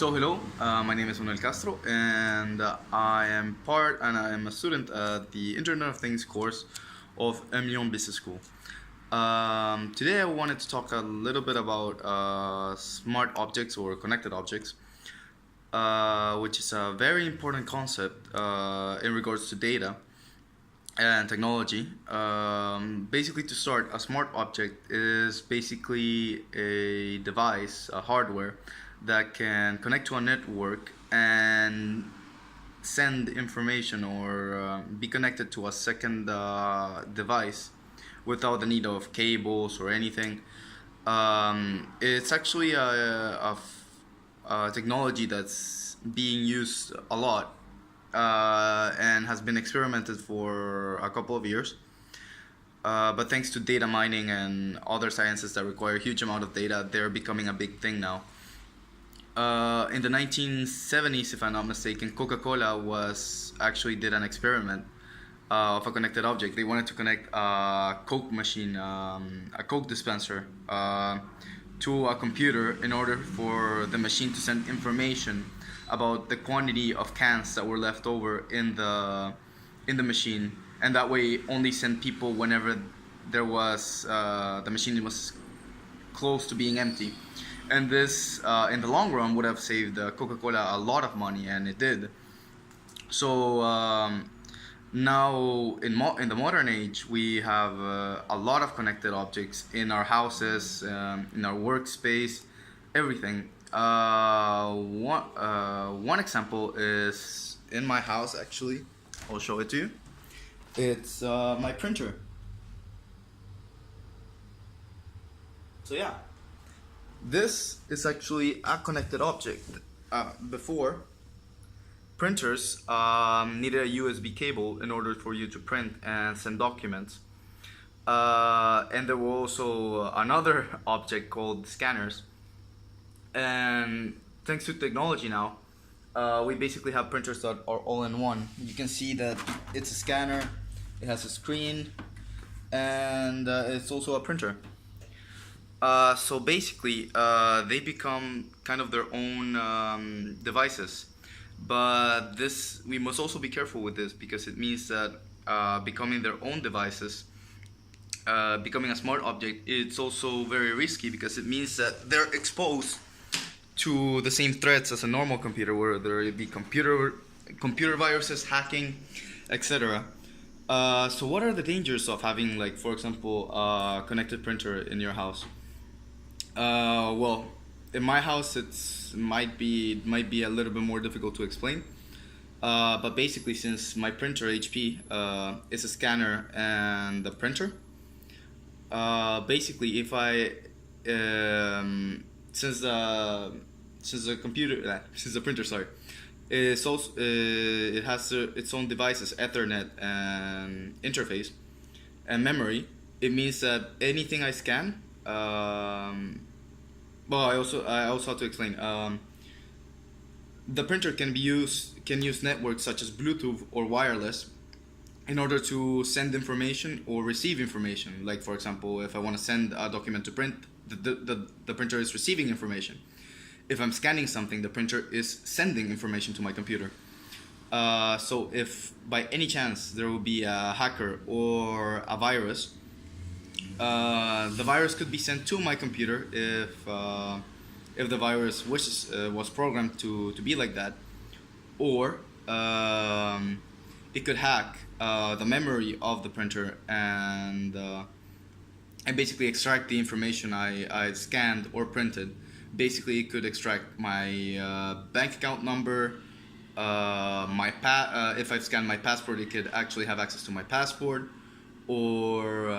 So hello, my name is Manuel Castro, and I am a student at the Internet of Things course of Lyon Business School. Today I wanted to talk a little bit about smart objects or connected objects, which is a very important concept in regards to data and technology. Basically, to start, a smart object is basically a device, a hardware that can connect to a network and send information or be connected to a second device without the need of cables or anything. It's actually a technology that's being used a lot and has been experimented for a couple of years. But thanks to data mining and other sciences that require a huge amount of data, they're becoming a big thing now. In the 1970s, if I'm not mistaken, Coca-Cola did an experiment of a connected object. They wanted to connect a Coke machine, a Coke dispenser, to a computer in order for the machine to send information about the quantity of cans that were left over in the machine, and that way only send people whenever there was the machine was close to being empty. And this, in the long run, would have saved Coca-Cola a lot of money, and it did. So now, in the modern age, we have a lot of connected objects in our houses, in our workspace, everything. One example is in my house. Actually, I'll show it to you. It's my printer. So yeah. This is actually a connected object. Before, printers needed a USB cable in order for you to print and send documents. And there were also another object called scanners. And thanks to technology now, we basically have printers that are all in one. You can see that it's a scanner, it has a screen, and it's also a printer. So basically, they become kind of their own devices. But we must also be careful with this, because it means that becoming their own devices, becoming a smart object, it's also very risky, because it means that they're exposed to the same threats as a normal computer, where there be computer viruses, hacking, etc. So what are the dangers of having, like, for example, a connected printer in your house? Well, in my house, might be a little bit more difficult to explain. But basically, since my printer HP is a scanner and a printer, basically, if I since the printer, sorry, is also it has its own devices, Ethernet and interface and memory. It means that anything I scan. Well, I also have to explain. The printer can use networks such as Bluetooth or wireless in order to send information or receive information. Like, for example, if I want to send a document to print, the printer is receiving information. If I'm scanning something, the printer is sending information to my computer. So if by any chance there will be a hacker or a virus, the virus could be sent to my computer if the virus was programmed to be like that, or it could hack the memory of the printer and basically extract the information I scanned or printed. Basically, it could extract my bank account number, if I've scanned my passport, it could actually have access to my passport, or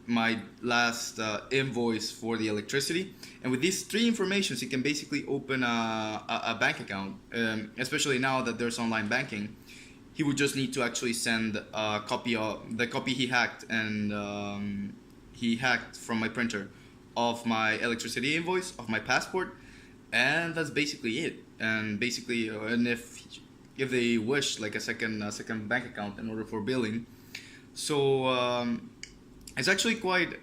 my last invoice for the electricity. And with these three informations, you can basically open a bank account. Especially now that there's online banking, he would just need to actually send a copy of the copy he hacked from my printer of my electricity invoice, of my passport, and that's basically it. And basically, and if they wish, like a second bank account in order for billing. So it's actually quite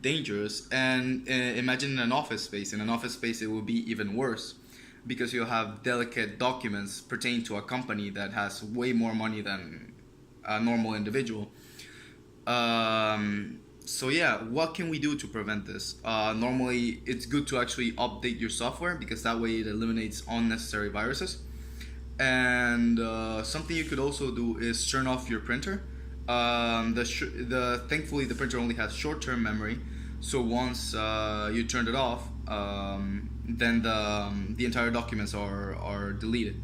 dangerous. And imagine in an office space. In an office space, it will be even worse because you'll have delicate documents pertaining to a company that has way more money than a normal individual. So yeah, what can we do to prevent this? Normally, it's good to actually update your software because that way it eliminates unnecessary viruses. And something you could also do is turn off your printer. The thankfully the printer only has short-term memory, so once you turned it off, then the entire documents are deleted.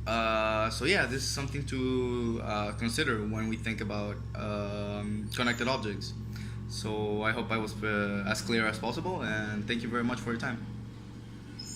So yeah, this is something to consider when we think about connected objects. So I hope I was as clear as possible, and thank you very much for your time.